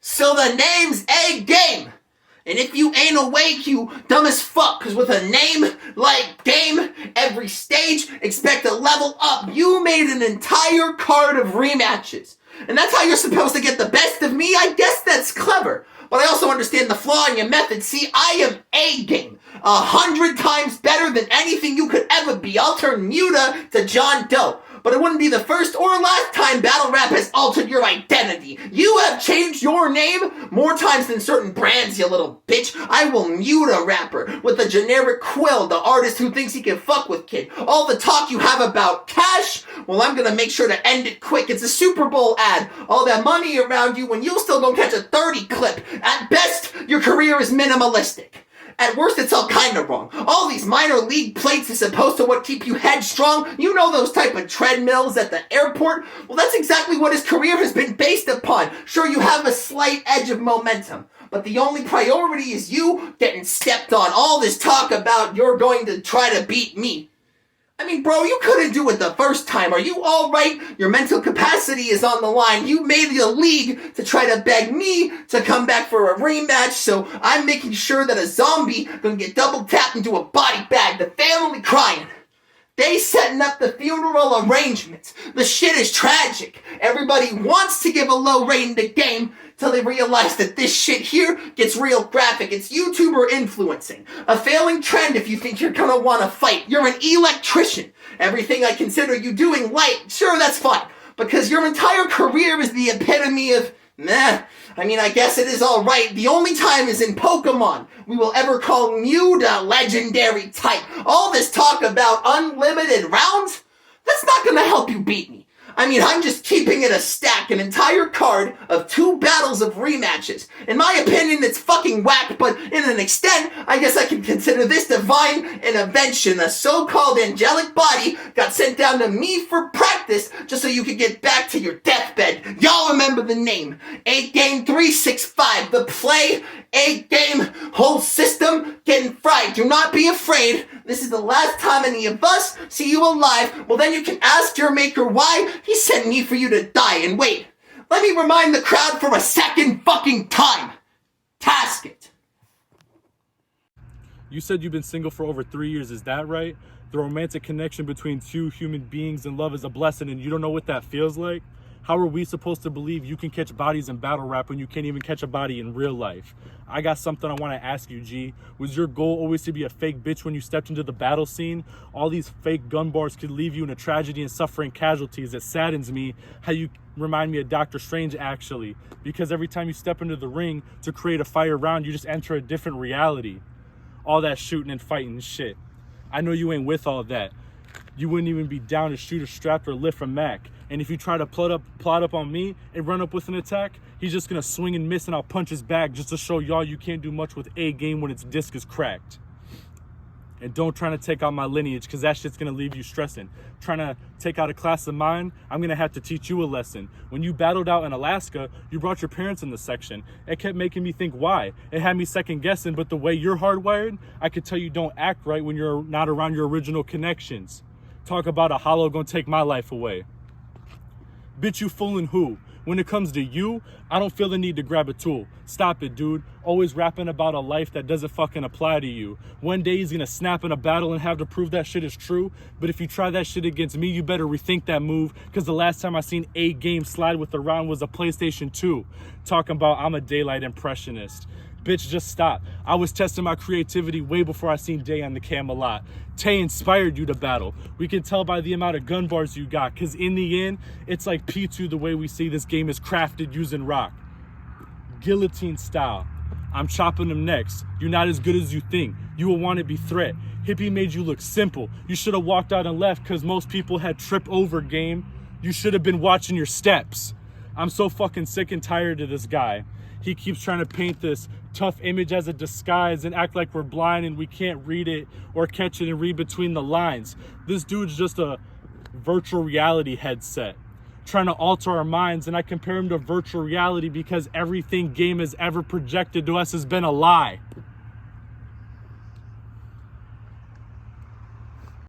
So the name's A-Game. And if you ain't awake, you dumb as fuck, cause with a name like Game, every stage expect to level up. You made an entire card of rematches. And that's how you're supposed to get the best of me? I guess that's clever. But I also understand the flaw in your method. See, I am A-Game. 100 times better than anything you could ever be. I'll turn Mewda to John Doe. But it wouldn't be the first or last time battle rap has altered your identity. You have changed your name more times than certain brands, you little bitch. I will Mewda rapper with a generic quill, the artist who thinks he can fuck with kid. All the talk you have about cash, well, I'm gonna make sure to end it quick. It's a Super Bowl ad. All that money around you when you still don't catch a 30 clip. At best, your career is minimalistic. At worst, it's all kinda wrong. All these minor league plates is supposed to what keep you headstrong. You know those type of treadmills at the airport? Well, that's exactly what his career has been based upon. Sure, you have a slight edge of momentum, but the only priority is you getting stepped on. All this talk about you're going to try to beat me. I mean, bro, you couldn't do it the first time. Are you alright? Your mental capacity is on the line. You made the league to try to beg me to come back for a rematch, so I'm making sure that a zombie gonna get double tapped into a body bag. The family crying. They setting up the funeral arrangements. The shit is tragic. Everybody wants to give a low rating to Game till they realize that this shit here gets real graphic. It's YouTuber influencing. A failing trend if you think you're gonna want to fight. You're an electrician. Everything I consider you doing light, sure, that's fine. Because your entire career is the epitome of meh. I mean, I guess it is alright. The only time is in Pokemon we will ever call Mewda legendary type. All this talk about unlimited rounds, that's not gonna help you beat me. I mean, I'm just keeping it a stack, an entire card of 2 battles of rematches. In my opinion, it's fucking whack, but in an extent, I guess I can consider this divine intervention. A so-called angelic body got sent down to me for practice just so you could get back to your deathbed. Y'all remember the name. Agame365, the play, A-Game, whole system getting fried. Do not be afraid. This is the last time any of us see you alive. Well, then you can ask your maker why he sent me for you to die. And wait, let me remind the crowd for a second fucking time. Task it. You said you've been single for over 3 years, is that right? The romantic connection between 2 human beings in love is a blessing and you don't know what that feels like? How are we supposed to believe you can catch bodies in battle rap when you can't even catch a body in real life? I got something I want to ask you, G. Was your goal always to be a fake bitch when you stepped into the battle scene? All these fake gun bars could leave you in a tragedy and suffering casualties. It saddens me how you remind me of Dr. Strange, actually. Because every time you step into the ring to create a fire round, you just enter a different reality. All that shooting and fighting and shit. I know you ain't with all that. You wouldn't even be down to shoot a strap or lift from Mac. And if you try to plot up on me and run up with an attack, he's just gonna swing and miss and I'll punch his back just to show y'all you can't do much with A-Game when its disc is cracked. And don't try to take out my lineage, because that shit's gonna leave you stressing. Trying to take out a class of mine, I'm gonna have to teach you a lesson. When you battled out in Alaska, you brought your parents in the section. It kept making me think why. It had me second guessing, but the way you're hardwired, I could tell you don't act right when you're not around your original connections. Talk about a hollow gonna take my life away. Bitch, you fooling who? When it comes to you, I don't feel the need to grab a tool. Stop it, dude. Always rapping about a life that doesn't fucking apply to you. One day he's gonna snap in a battle and have to prove that shit is true. But if you try that shit against me, you better rethink that move. Cause the last time I seen A-Game slide with the round was a PlayStation 2. Talking about I'm a daylight impressionist. Bitch, just stop. I was testing my creativity way before I seen Day on the Camelot. Tay inspired you to battle. We can tell by the amount of gun bars you got, cause in the end, it's like P2 the way we see this game is crafted using rock. Guillotine style. I'm chopping them next. You're not as good as you think. You will want to be threat. Hippie made you look simple. You should have walked out and left cause most people had trip over game. You should have been watching your steps. I'm so fucking sick and tired of this guy. He keeps trying to paint this tough image as a disguise and act like we're blind and we can't read it or catch it and read between the lines. This dude's just a virtual reality headset trying to alter our minds, and I compare him to virtual reality because everything Game has ever projected to us has been a lie.